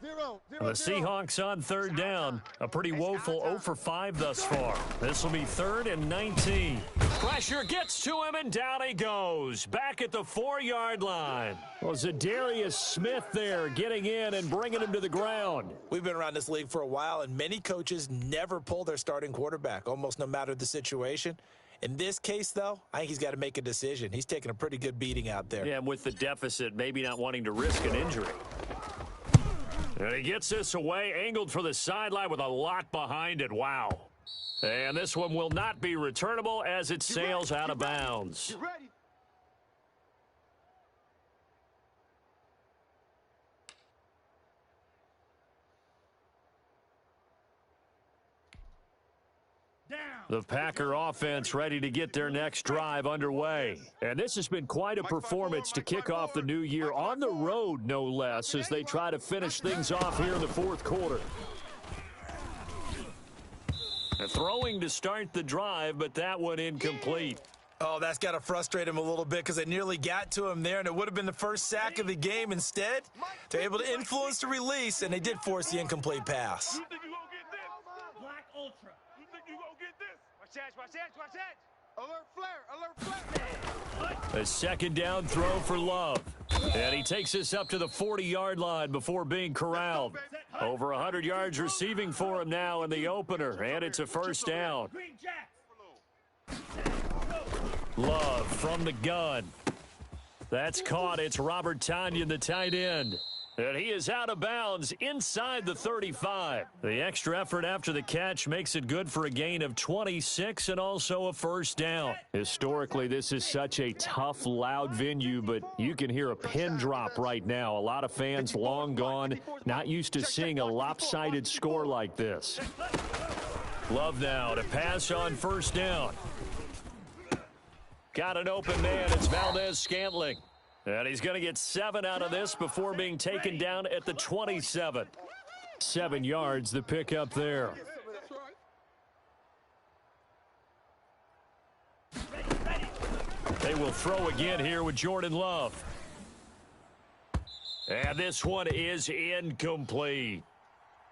Speaker 1: The Seahawks on 3rd down. A pretty woeful 0 for 5 thus far. This will be 3rd and 19. Pressure gets to him, and down he goes. Back at the 4-yard line. Well, Zadarius Smith there getting in and bringing him to the ground.
Speaker 3: We've been around this league for a while, and many coaches never pull their starting quarterback, almost no matter the situation. In this case, though, I think he's got to make a decision. He's taking a pretty good beating out there.
Speaker 1: Yeah, and with the deficit, maybe not wanting to risk an injury. And he gets this away, angled for the sideline with a lot behind it. Wow. And this one will not be returnable as it sails out of bounds.
Speaker 2: Get ready.
Speaker 1: The Packer offense ready to get their next drive underway. And this has been quite a performance to kick off the new year on the road, no less, as they try to finish things off here in the fourth quarter. Throwing to start the drive, but that one incomplete.
Speaker 3: Oh, that's got to frustrate him a little bit because they nearly got to him there, and it would have been the first sack of the game. Instead, they're able to influence the release, and they did force the incomplete pass.
Speaker 4: Black Ultra.
Speaker 2: You think you gonna get this? Watch that, watch that, watch that. Alert flare, alert flare.
Speaker 1: A second down throw for Love. And he takes us up to the 40-yard line before being corralled. Over 100 yards receiving for him now in the opener, and it's a first down.
Speaker 4: Green Jacks.
Speaker 1: Love from the gun. That's caught. It's Robert Tonyan, the tight end. And he is out of bounds inside the 35. The extra effort after the catch makes it good for a gain of 26 and also a first down. Historically, this is such a tough, loud venue, but you can hear a pin drop right now. A lot of fans long gone, not used to seeing a lopsided score like this. Love now to pass on first down. Got an open man. It's Valdez-Scantling. And he's going to get 7 out of this before being taken down at the 27. 7 yards, the pickup there. They will throw again here with Jordan Love. And this one is incomplete.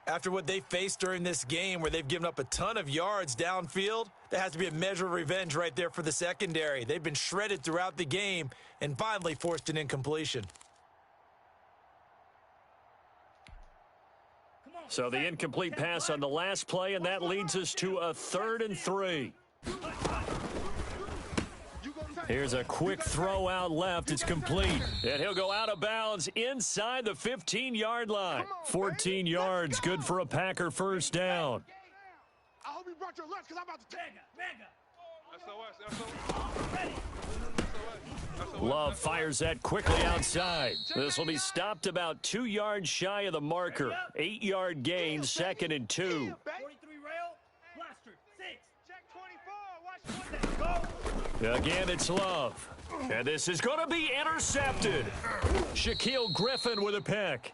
Speaker 3: After what they faced during this game where they've given up a ton of yards downfield, there has to be a measure of revenge right there for the secondary. They've been shredded throughout the game and finally forced an incompletion.
Speaker 1: So the incomplete pass on the last play, and that leads us to a 3rd and 3. Here's a quick throw out left. It's complete. And he'll go out of bounds inside the 15-yard line. 14 yards, good for a Packer first down.
Speaker 2: I hope you brought your lunch because I'm about to take it.
Speaker 1: Love fires that quickly outside. This will be stopped about 2 yards shy of the marker. 8-yard gain, 2nd and 2.
Speaker 4: 43 rail. Blaster. 6. Check 24. Watch 1. Go.
Speaker 1: Again, it's Love. And this is going to be intercepted. Shaquille Griffin with a pick.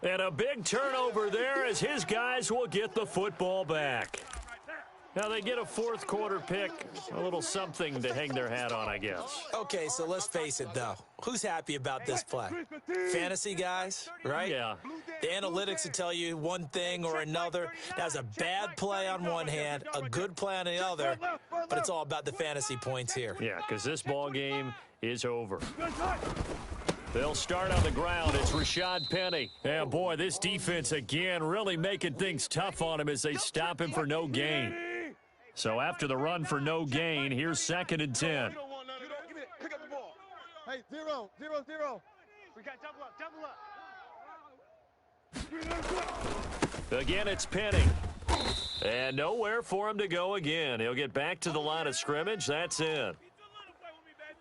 Speaker 1: And a big turnover there as his guys will get the football back. Now they get a fourth quarter pick, a little something to hang their hat on, I guess.
Speaker 3: Okay, so let's face it, though. Who's happy about this play? Fantasy guys, right?
Speaker 1: Yeah.
Speaker 3: The analytics will tell you one thing or another. That's a bad play on one hand, a good play on the other, but it's all about the fantasy points here.
Speaker 1: Yeah, because this ball game is over. They'll start on the ground. It's Rashad Penny. And, boy, this defense, again, really making things tough on him as they stop him for no gain. So after the run for no gain, here's 2nd and 10.
Speaker 2: Pick up the ball. Hey, 0, 0, 0. We got double up.
Speaker 1: Again, it's Penny. And nowhere for him to go again. He'll get back to the line of scrimmage. That's it.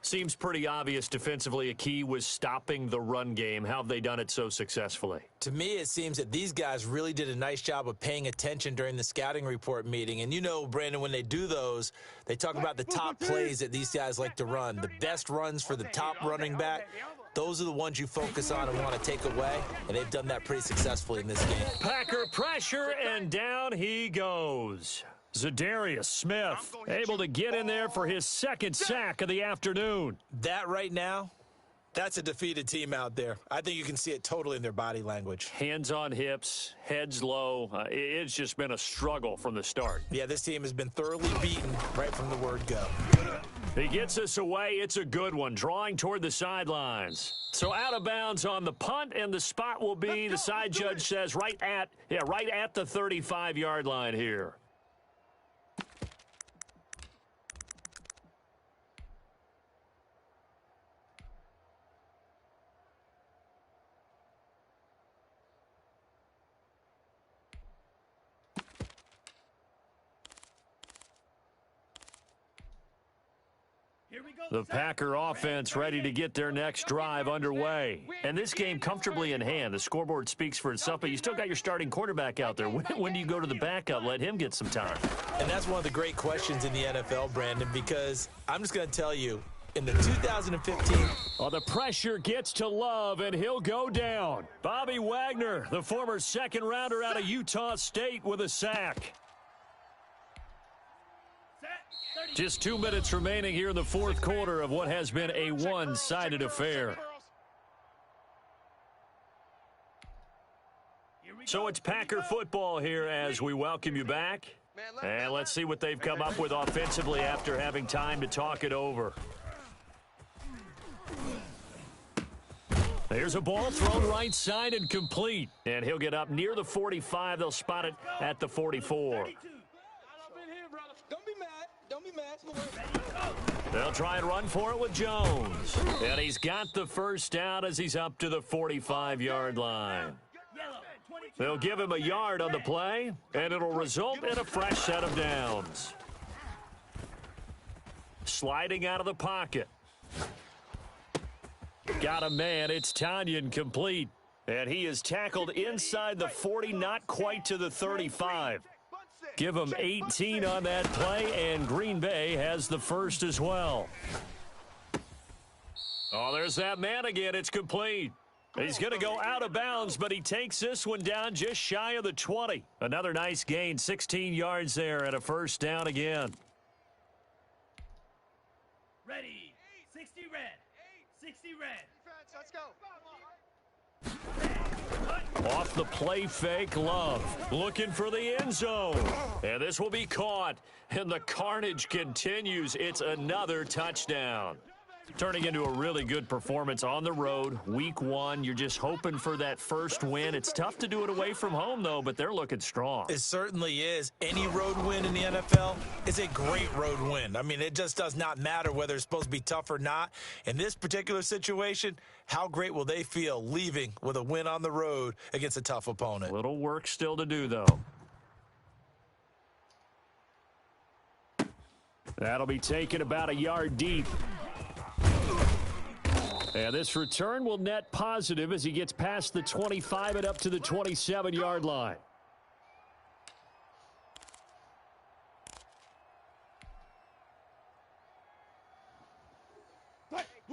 Speaker 1: Seems pretty obvious defensively a key was stopping the run game. How have they done it so successfully?
Speaker 3: To me, it seems that these guys really did a nice job of paying attention during the scouting report meeting. And you know, Brandon, when they do those, they talk about the top plays that these guys like to run. The best runs for the top running back, those are the ones you focus on and want to take away. And they've done that pretty successfully in this game.
Speaker 1: Packer pressure, and down he goes. Zadarius Smith able to get in there for his 2nd sack of the afternoon.
Speaker 3: That right now, that's a defeated team out there. I think you can see it totally in their body language.
Speaker 1: Hands on hips, heads low. It's just been a struggle from the start.
Speaker 3: Yeah, this team has been thoroughly beaten right from the word go.
Speaker 1: He gets us away. It's a good one, drawing toward the sidelines. So out of bounds on the punt, and the spot will be, the side judge says, right at the 35-yard line here. The Packer offense ready to get their next drive underway. And this game comfortably in hand. The scoreboard speaks for itself, but you still got your starting quarterback out there. When do you go to the backup? Let him get some time.
Speaker 3: And that's one of the great questions in the NFL, Brandon, because I'm just going to tell you, in the 2015...
Speaker 1: Oh, the pressure gets to Love, and he'll go down. Bobby Wagner, the former second-rounder out of Utah State, with a sack. Just 2 minutes remaining here in the fourth quarter of what has been a one-sided affair. So it's Packer football here as we welcome you back. And let's see what they've come up with offensively after having time to talk it over. There's a ball thrown right side and complete. And he'll get up near the 45. They'll spot it at the 44. They'll try and run for it with Jones. And he's got the first down as he's up to the 45-yard line. They'll give him a yard on the play, and it'll result in a fresh set of downs. Sliding out of the pocket. Got a man. It's Tanyan complete. And he is tackled inside the 40, not quite to the 35. Give him 18 on that play, and Green Bay has the first as well. Oh, there's that man again. It's complete. He's going to go out of bounds, but he takes this one down just shy of the 20. Another nice gain, 16 yards there, and a first down again.
Speaker 4: Ready. 60 red. 60 red.
Speaker 2: Let's go.
Speaker 1: Off the play fake, Love looking for the end zone. And this will be caught. And the carnage continues. It's another touchdown. Turning into a really good performance on the road. Week 1, you're just hoping for that first win. It's tough to do it away from home, though, but they're looking strong.
Speaker 3: It certainly is. Any road win in the NFL is a great road win. I mean, it just does not matter whether it's supposed to be tough or not. In this particular situation, how great will they feel leaving with a win on the road against a tough opponent?
Speaker 1: Little work still to do, though. That'll be taken about a yard deep. And this return will net positive as he gets past the 25 and up to the 27-yard line.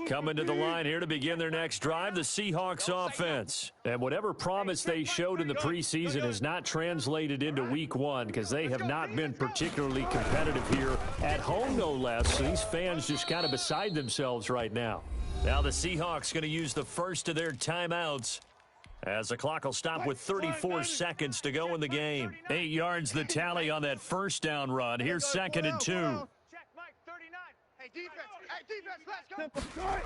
Speaker 1: Coming to the line here to begin their next drive, the Seahawks offense. And whatever promise they showed in the preseason has not translated into week 1 because they have not been particularly competitive here at home, no less. So these fans just kind of beside themselves right now. Now the Seahawks going to use the first of their timeouts as the clock will stop with 34 seconds to go in the game. 8 yards the tally on that first down run. Here's 2nd and 2.
Speaker 2: Check Mike 39. Hey, defense, let's go.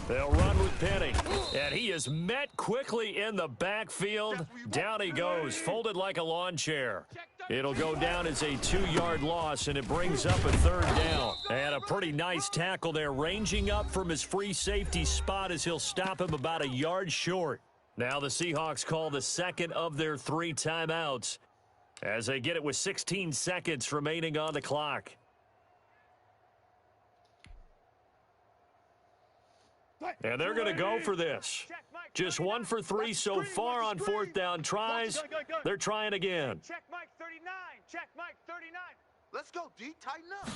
Speaker 1: They'll run with Penny, and he is met quickly in the backfield. Down he goes, folded like a lawn chair. It'll go down as a 2-yard loss, and it brings up a 3rd down. And a pretty nice tackle there, ranging up from his free safety spot as he'll stop him about a yard short. Now the Seahawks call the second of their 3 timeouts as they get it with 16 seconds remaining on the clock. And they're going to go for this. Just 1 for 3 so far on 4th down tries. They're trying again.
Speaker 2: Check Mike 39. Check Mike 39. Let's go, D. Tighten up.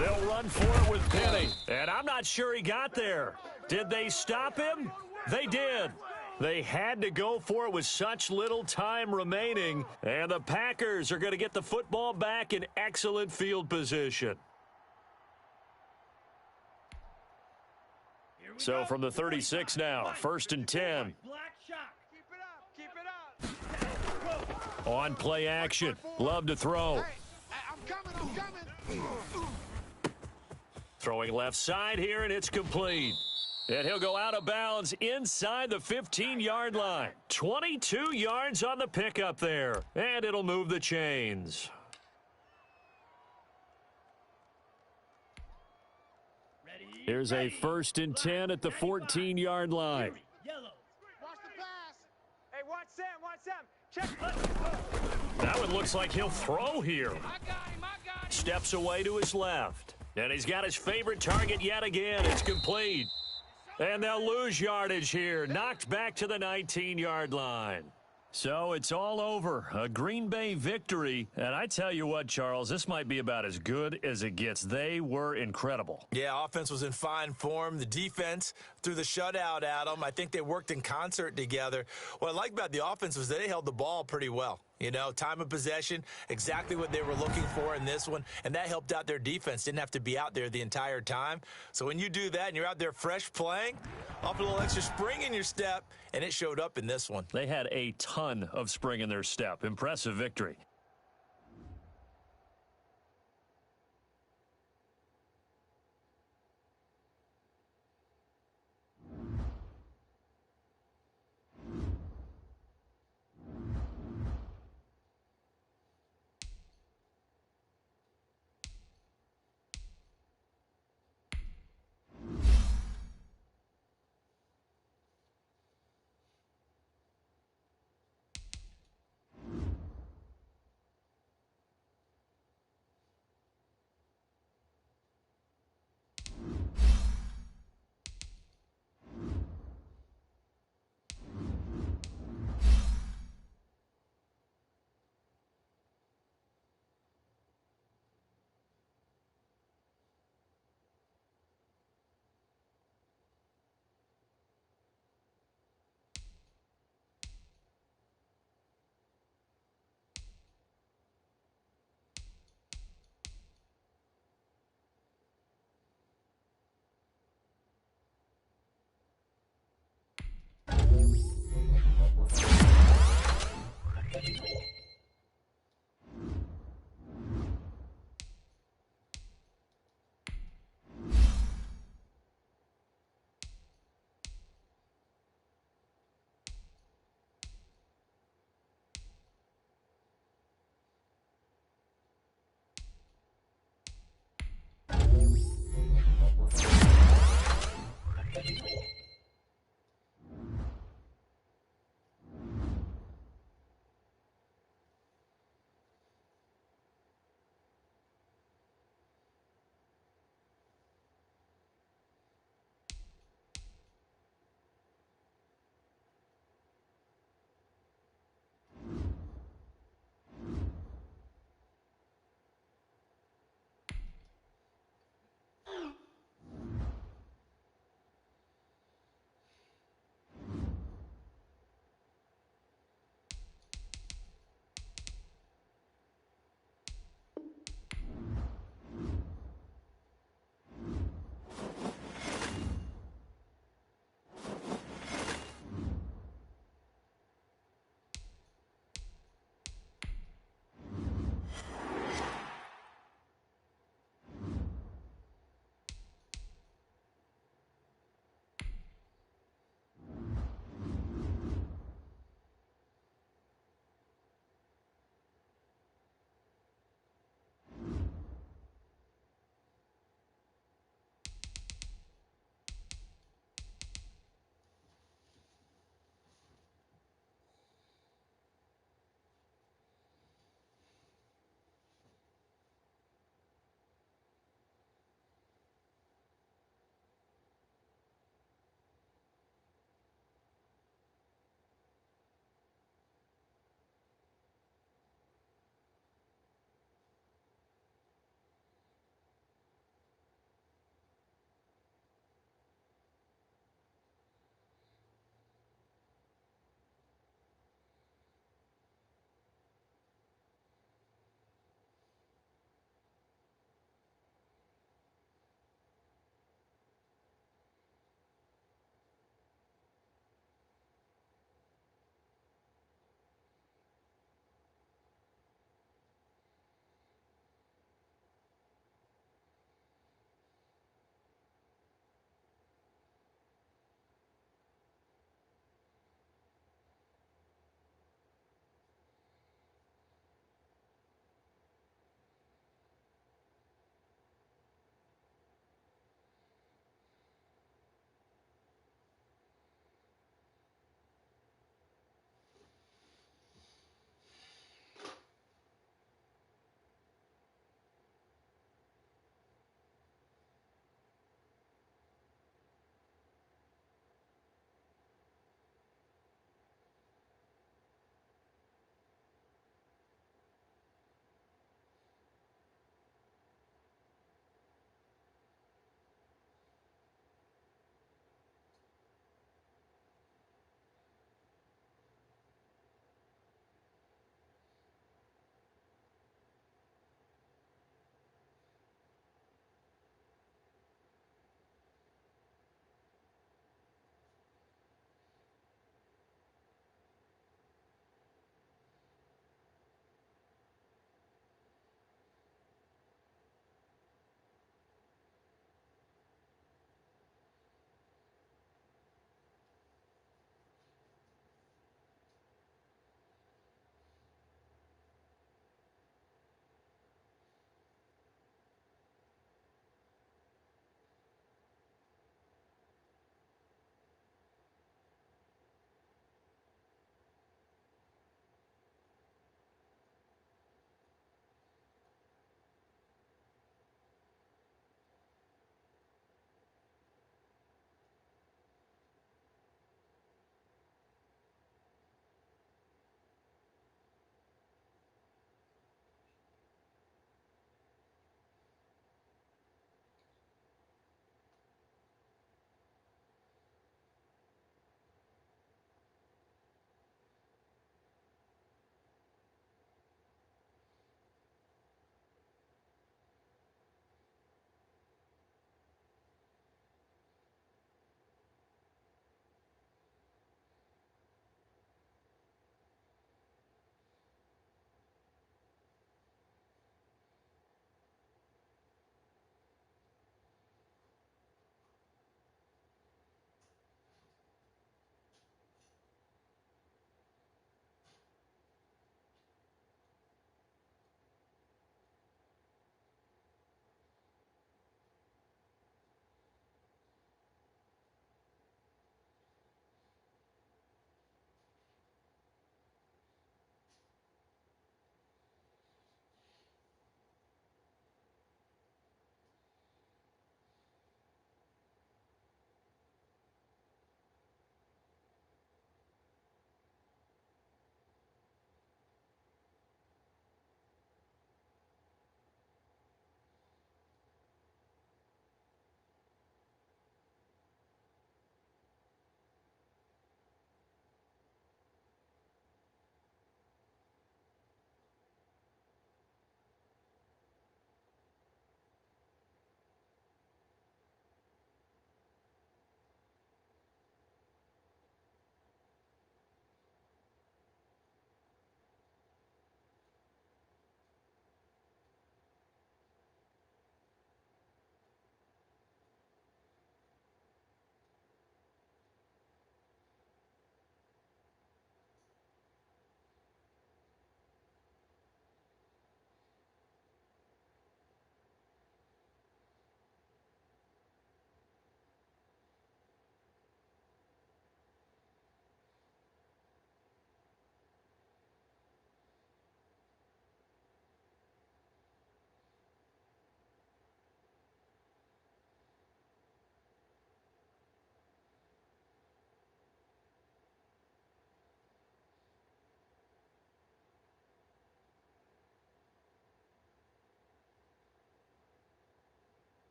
Speaker 1: They'll run for it with Penny. And I'm not sure he got there. Did they stop him? They did. They had to go for it with such little time remaining. And the Packers are going to get the football back in excellent field position. So from the 36 now, 1st and 10.
Speaker 2: Keep it up.
Speaker 1: On play action. Love to throw.
Speaker 2: Hey, I'm coming.
Speaker 1: Throwing left side here, and it's complete. And he'll go out of bounds inside the 15-yard line. 22 yards on the pickup there. And it'll move the chains. Here's a 1st and 10 at the 14-yard line.
Speaker 2: Watch the pass. Hey, watch Sam. Check.
Speaker 1: That one looks like he'll throw here. Steps away to his left. And he's got his favorite target yet again. It's complete. And they'll lose yardage here. Knocked back to the 19-yard line. So it's all over. A Green Bay victory. And I tell you what, Charles, this might be about as good as it gets. They were incredible.
Speaker 3: Yeah, offense was in fine form. The defense threw the shutout at them. I think they worked in concert together. What I like about the offense was they held the ball pretty well. You know, time of possession, exactly what they were looking for in this one, and that helped out their defense. Didn't have to be out there the entire time. So when you do that and you're out there fresh playing, off a little extra spring in your step, and it showed up in this one.
Speaker 1: They had a ton of spring in their step. Impressive victory.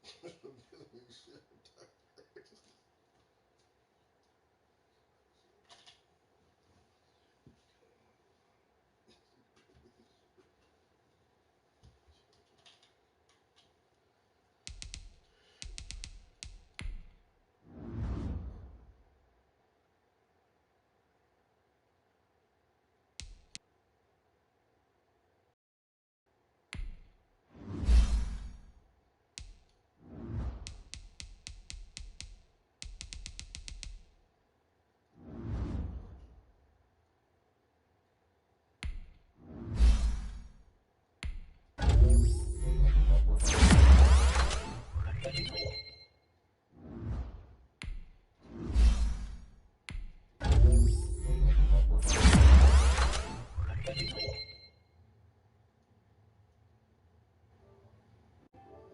Speaker 5: Shit.